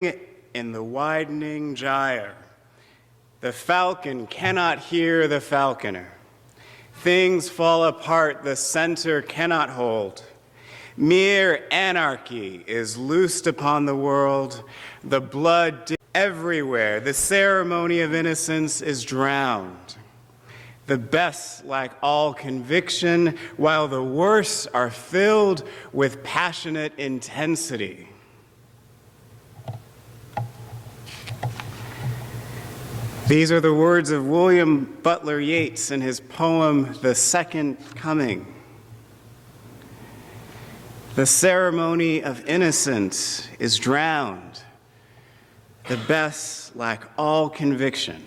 in the widening gyre. The falcon cannot hear the falconer. Things fall apart the center cannot hold. Mere anarchy is loosed upon the world. The blood everywhere. The ceremony of innocence is drowned. The best lack all conviction, while the worst are filled with passionate intensity. These are the words of William Butler Yeats in his poem, The Second Coming. The ceremony of innocence is drowned. The best lack all conviction,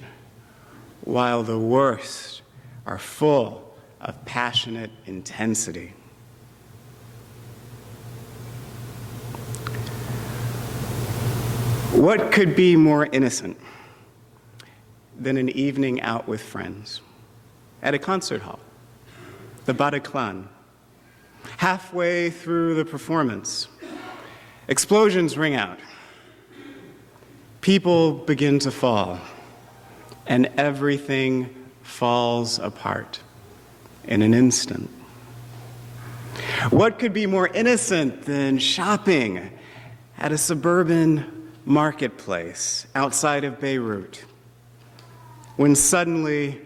while the worst are full of passionate intensity. What could be more innocent than an evening out with friends at a concert hall, the Bataclan? Halfway through the performance, explosions ring out. People begin to fall, and everything falls apart in an instant. What could be more innocent than shopping at a suburban marketplace outside of Beirut, when suddenly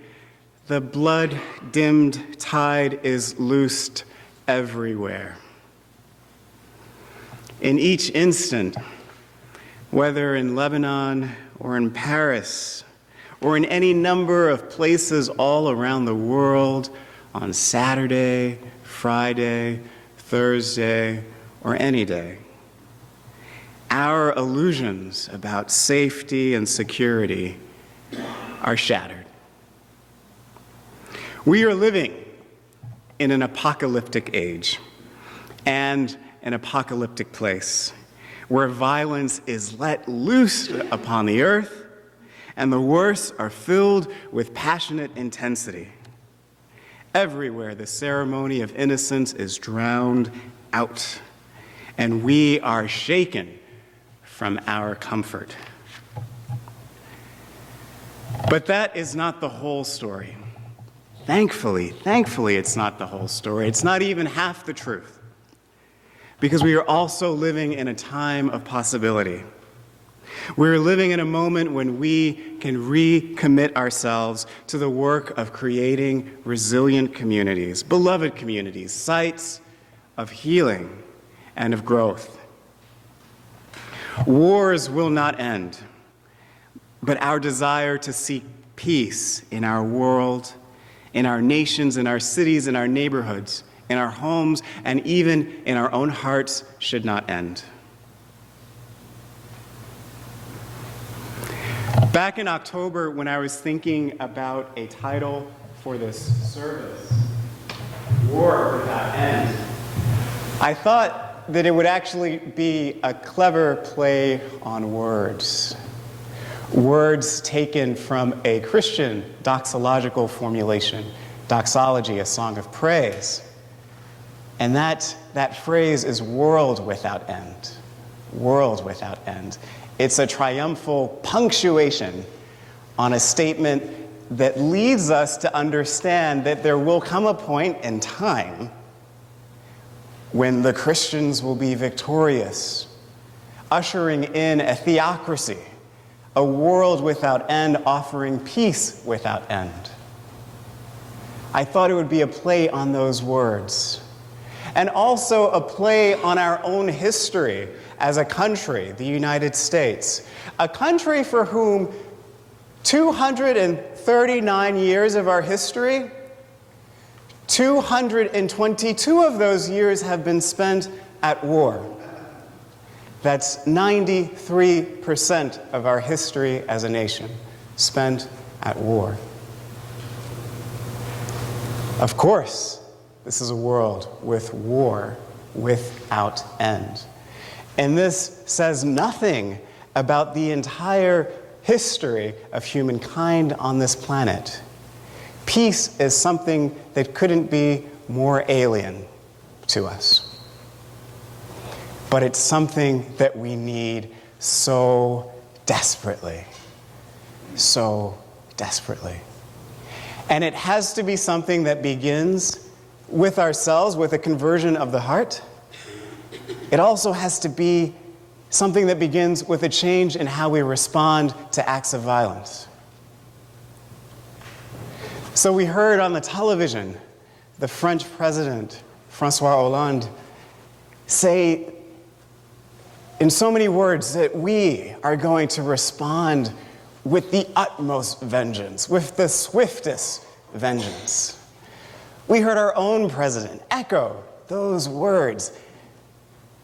the blood-dimmed tide is loosed everywhere? In each instant, whether in Lebanon or in Paris or in any number of places all around the world, on Saturday, Friday, Thursday, or any day, our illusions about safety and security are shattered. We are living in an apocalyptic age and an apocalyptic place where violence is let loose upon the earth and the worst are filled with passionate intensity. Everywhere the ceremony of innocence is drowned out, and we are shaken from our comfort. But that is not the whole story. Thankfully, it's not the whole story. It's not even half the truth, because we are also living in a time of possibility. We're living in a moment when we can recommit ourselves to the work of creating resilient communities, beloved communities, sites of healing and of growth. Wars will not end, but our desire to seek peace in our world, in our nations, in our cities, in our neighborhoods, in our homes, and even in our own hearts should not end. Back in October, when I was thinking about a title for this service, War Without End, I thought that it would actually be a clever play on words. Words taken from a Christian doxological formulation, doxology, a song of praise. And that phrase is world without end. World without end. It's a triumphal punctuation on a statement that leads us to understand that there will come a point in time when the Christians will be victorious, ushering in a theocracy, a world without end, offering peace without end. I thought it would be a play on those words, and also a play on our own history as a country, the United States, a country for whom 239 years of our history, 222 of those years have been spent at war. That's 93% of our history as a nation spent at war. Of course, this is a world with war without end. And this says nothing about the entire history of humankind on this planet. Peace is something that couldn't be more alien to us. But it's something that we need so desperately. So desperately. And it has to be something that begins with ourselves, with a conversion of the heart. It also has to be something that begins with a change in how we respond to acts of violence. So we heard on the television the French president, François Hollande, say in so many words that we are going to respond with the utmost vengeance, with the swiftest vengeance. We heard our own president echo those words.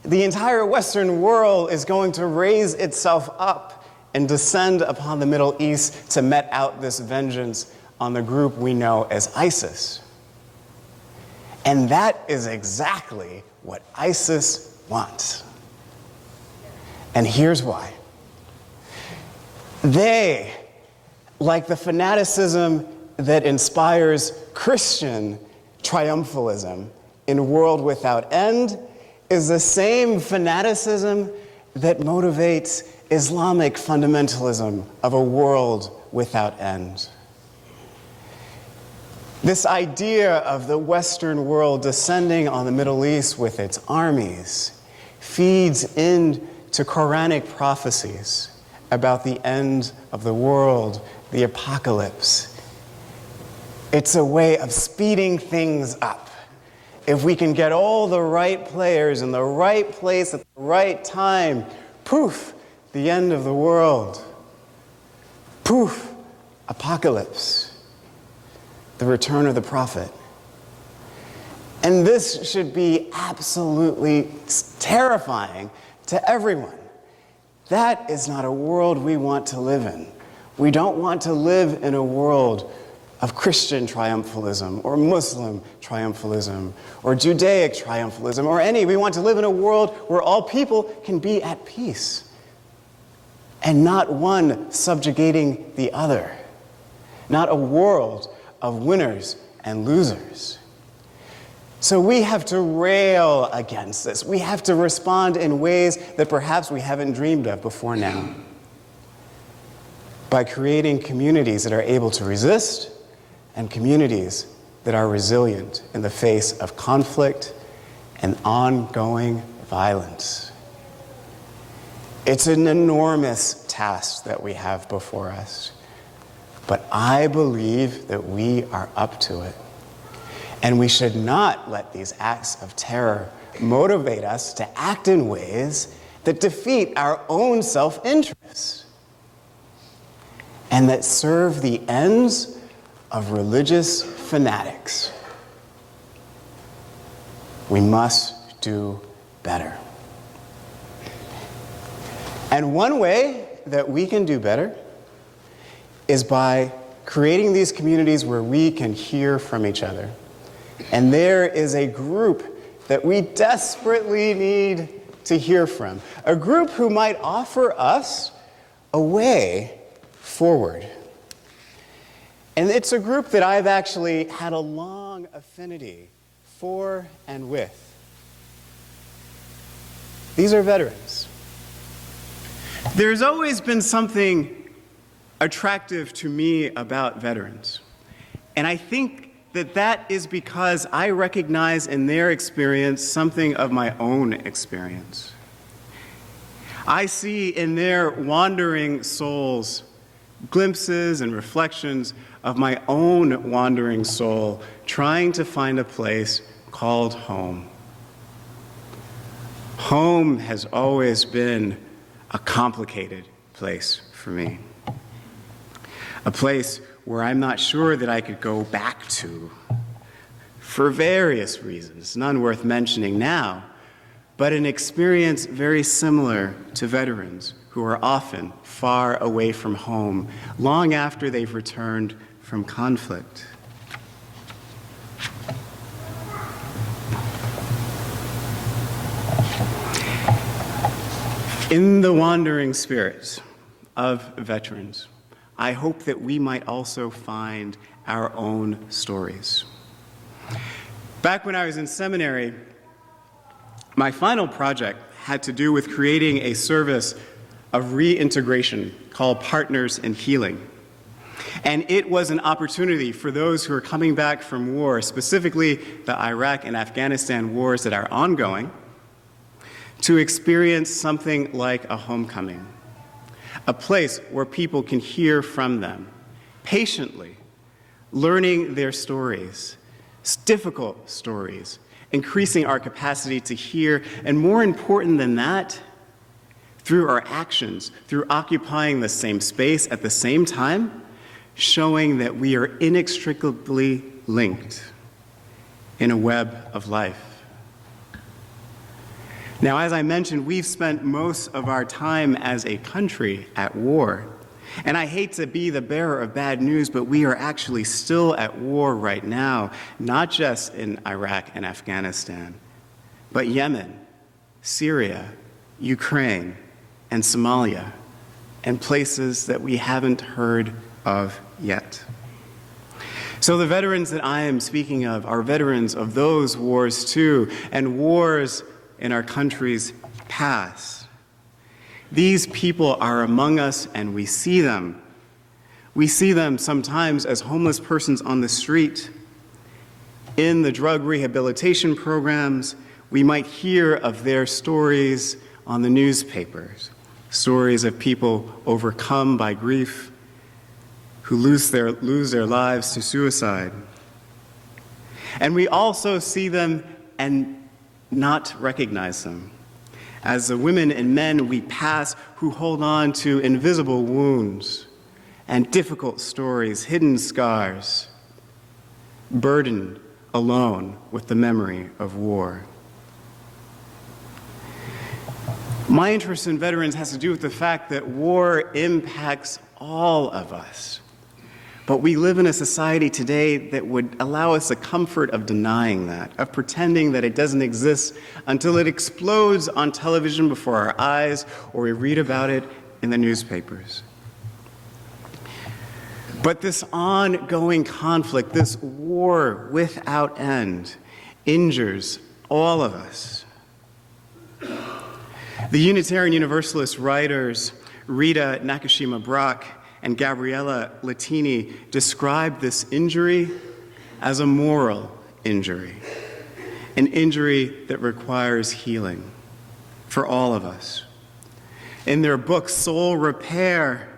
The entire Western world is going to raise itself up and descend upon the Middle East to mete out this vengeance on the group we know as ISIS. And that is exactly what ISIS wants. And here's why. They, like the fanaticism that inspires Christian triumphalism in a world without end, is the same fanaticism that motivates Islamic fundamentalism of a world without end. This idea of the Western world descending on the Middle East with its armies feeds into Quranic prophecies about the end of the world, the apocalypse. It's a way of speeding things up. If we can get all the right players in the right place at the right time, poof, the end of the world. Poof, apocalypse. The return of the prophet. And this should be absolutely terrifying to everyone. That is not a world we want to live in. We don't want to live in a world of Christian triumphalism or Muslim triumphalism or Judaic triumphalism or any. We want to live in a world where all people can be at peace and not one subjugating the other. Not a world of winners and losers. So we have to rail against this. We have to respond in ways that perhaps we haven't dreamed of before now. By creating communities that are able to resist and communities that are resilient in the face of conflict and ongoing violence. It's an enormous task that we have before us. But I believe that we are up to it. And we should not let these acts of terror motivate us to act in ways that defeat our own self-interest and that serve the ends of religious fanatics. We must do better. And one way that we can do better is by creating these communities where we can hear from each other. And there is a group that we desperately need to hear from. A group who might offer us a way forward. And it's a group that I've actually had a long affinity for and with. These are veterans. There's always been something attractive to me about veterans. And I think that that is because I recognize in their experience something of my own experience. I see in their wandering souls glimpses and reflections of my own wandering soul trying to find a place called home. Home has always been a complicated place for me. A place where I'm not sure that I could go back to for various reasons, none worth mentioning now, but an experience very similar to veterans who are often far away from home long after they've returned from conflict. In the wandering spirits of veterans, I hope that we might also find our own stories. Back when I was in seminary, my final project had to do with creating a service of reintegration called Partners in Healing. And it was an opportunity for those who are coming back from war, specifically the Iraq and Afghanistan wars that are ongoing, to experience something like a homecoming, a place where people can hear from them, patiently, learning their stories, difficult stories, increasing our capacity to hear, and more important than that, through our actions, through occupying the same space at the same time, showing that we are inextricably linked in a web of life. Now, as I mentioned, we've spent most of our time as a country at war. And I hate to be the bearer of bad news, but we are actually still at war right now, not just in Iraq and Afghanistan, but Yemen, Syria, Ukraine, and Somalia, and places that we haven't heard of yet. So the veterans that I am speaking of are veterans of those wars too, and wars in our country's past. These people are among us, and we see them. We see them sometimes as homeless persons on the street. In the drug rehabilitation programs, we might hear of their stories on the newspapers, stories of people overcome by grief, who lose their lives to suicide. And we also see them and not recognize them as the women and men we pass who hold on to invisible wounds and difficult stories, hidden scars, burdened alone with the memory of war. My interest in veterans has to do with the fact that war impacts all of us. But we live in a society today that would allow us the comfort of denying that, of pretending that it doesn't exist until it explodes on television before our eyes or we read about it in the newspapers. But this ongoing conflict, this war without end, injures all of us. The Unitarian Universalist writers Rita Nakashima-Brock and Gabriella Latini described this injury as a moral injury, an injury that requires healing for all of us. In their book, Soul Repair,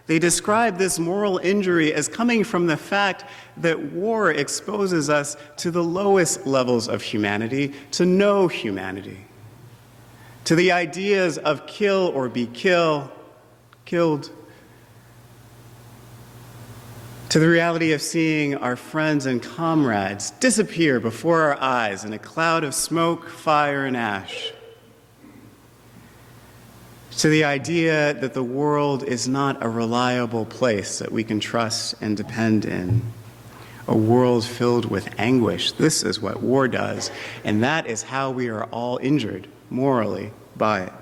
they describe this moral injury as coming from the fact that war exposes us to the lowest levels of humanity, to no humanity, to the ideas of kill or be killed, to the reality of seeing our friends and comrades disappear before our eyes in a cloud of smoke, fire, and ash. To the idea that the world is not a reliable place that we can trust and depend in. A world filled with anguish. This is what war does, and that is how we are all injured morally by it.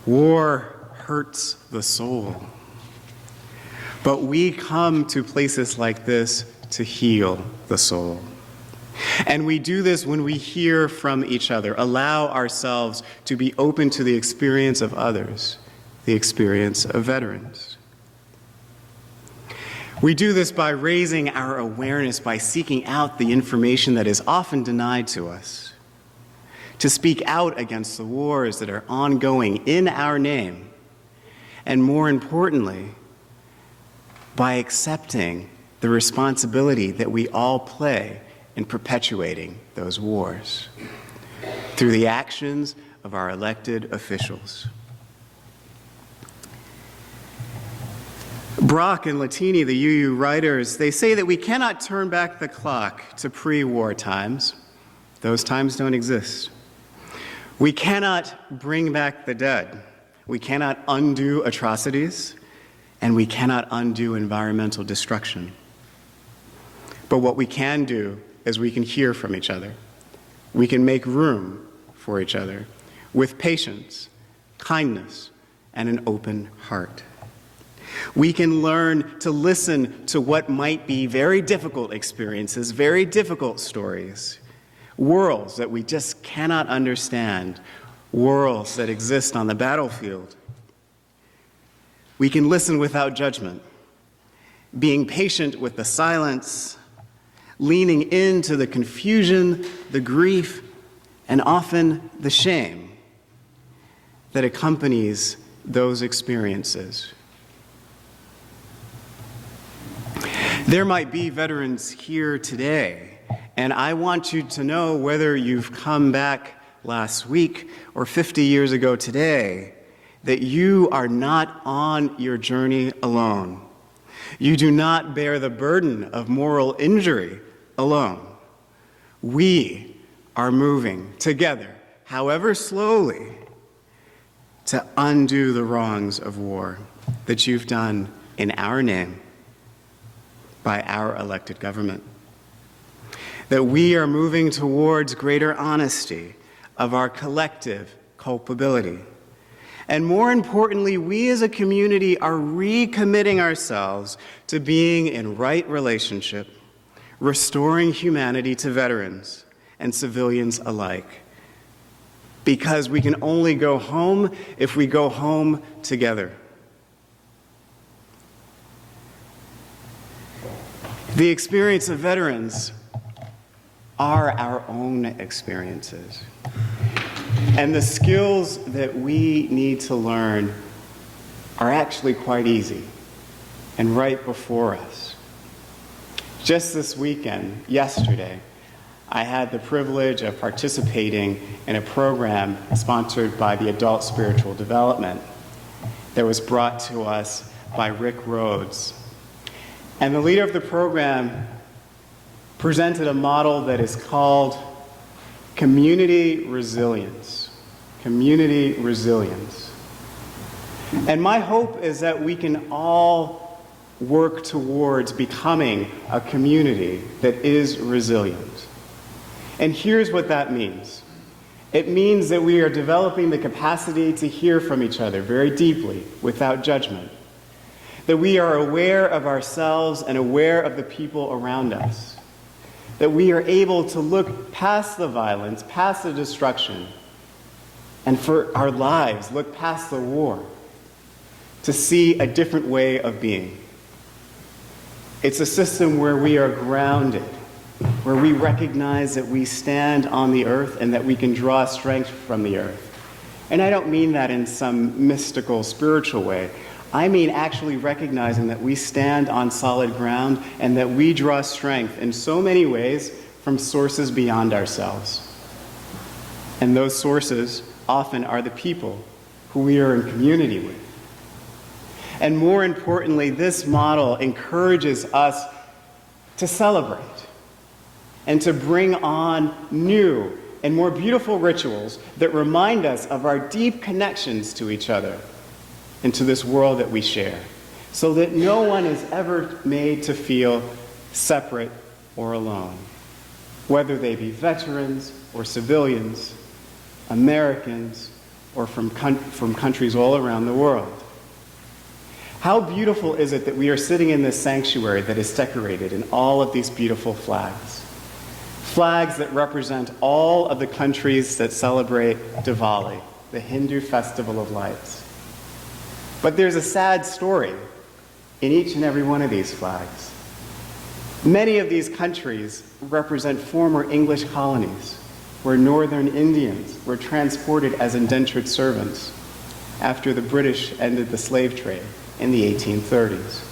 War hurts the soul. But we come to places like this to heal the soul. And we do this when we hear from each other, allow ourselves to be open to the experience of others, the experience of veterans. We do this by raising our awareness, by seeking out the information that is often denied to us, to speak out against the wars that are ongoing in our name, and more importantly, by accepting the responsibility that we all play in perpetuating those wars through the actions of our elected officials. Brock and Latini, the UU writers, they say that we cannot turn back the clock to pre-war times. Those times don't exist. We cannot bring back the dead. We cannot undo atrocities. And we cannot undo environmental destruction. But what we can do is we can hear from each other. We can make room for each other with patience, kindness, and an open heart. We can learn to listen to what might be very difficult experiences, very difficult stories, worlds that we just cannot understand, worlds that exist on the battlefield. We can listen without judgment, being patient with the silence, leaning into the confusion, the grief, and often the shame that accompanies those experiences. There might be veterans here today, and I want you to know, whether you've come back last week or 50 years ago today, that you are not on your journey alone. You do not bear the burden of moral injury alone. We are moving together, however slowly, to undo the wrongs of war that you've done in our name by our elected government. That we are moving towards greater honesty of our collective culpability. And more importantly, we as a community are recommitting ourselves to being in right relationship, restoring humanity to veterans and civilians alike. Because we can only go home if we go home together. The experience of veterans are our own experiences. And the skills that we need to learn are actually quite easy and right before us. Just this weekend, yesterday, I had the privilege of participating in a program sponsored by the Adult Spiritual Development that was brought to us by Rick Rhodes. And the leader of the program presented a model that is called community resilience. Community resilience. And my hope is that we can all work towards becoming a community that is resilient. And here's what that means. It means that we are developing the capacity to hear from each other very deeply, without judgment. That we are aware of ourselves and aware of the people around us. That we are able to look past the violence, past the destruction, and for our lives, look past the war to see a different way of being. It's a system where we are grounded, where we recognize that we stand on the earth and that we can draw strength from the earth. And I don't mean that in some mystical, spiritual way. I mean actually recognizing that we stand on solid ground and that we draw strength in so many ways from sources beyond ourselves. And those sources often are the people who we are in community with. And more importantly, this model encourages us to celebrate and to bring on new and more beautiful rituals that remind us of our deep connections to each other and to this world that we share, so that no one is ever made to feel separate or alone, whether they be veterans or civilians, Americans, or from countries all around the world. How beautiful is it that we are sitting in this sanctuary that is decorated in all of these beautiful flags? Flags that represent all of the countries that celebrate Diwali, the Hindu festival of lights. But there's a sad story in each and every one of these flags. Many of these countries represent former English colonies where northern Indians were transported as indentured servants after the British ended the slave trade in the 1830s.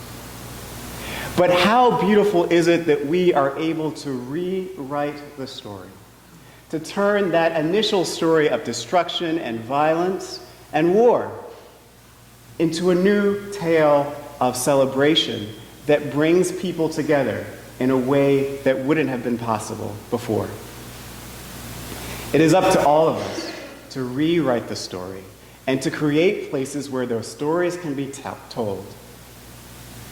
But how beautiful is it that we are able to rewrite the story, to turn that initial story of destruction and violence and war into a new tale of celebration that brings people together in a way that wouldn't have been possible before. It is up to all of us to rewrite the story and to create places where those stories can be told.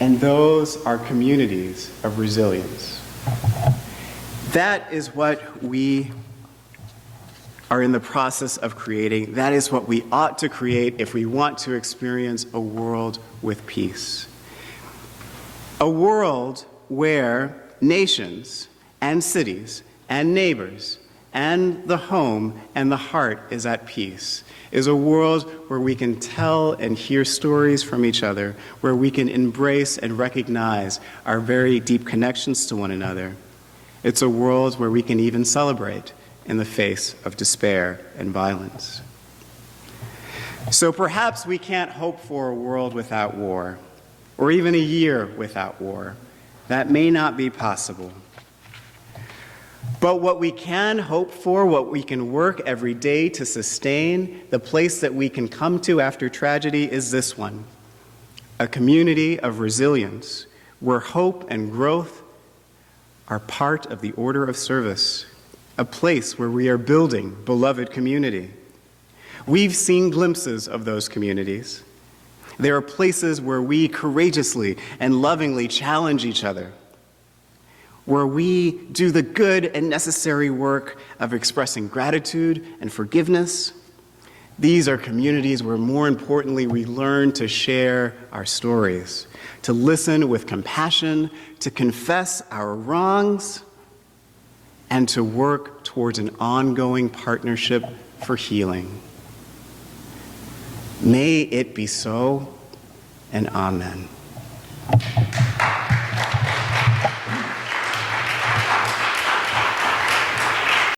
And those are communities of resilience. That is what we are in the process of creating. That is what we ought to create if we want to experience a world with peace. A world where nations and cities and neighbors and the home and the heart is at peace, is a world where we can tell and hear stories from each other, where we can embrace and recognize our very deep connections to one another. It's a world where we can even celebrate in the face of despair and violence. So perhaps we can't hope for a world without war, or even a year without war. That may not be possible. But what we can hope for, what we can work every day to sustain, the place that we can come to after tragedy is this one: a community of resilience where hope and growth are part of the order of service, a place where we are building beloved community. We've seen glimpses of those communities. There are places where we courageously and lovingly challenge each other, where we do the good and necessary work of expressing gratitude and forgiveness. These are communities where, more importantly, we learn to share our stories, to listen with compassion, to confess our wrongs, and to work towards an ongoing partnership for healing. May it be so, and amen.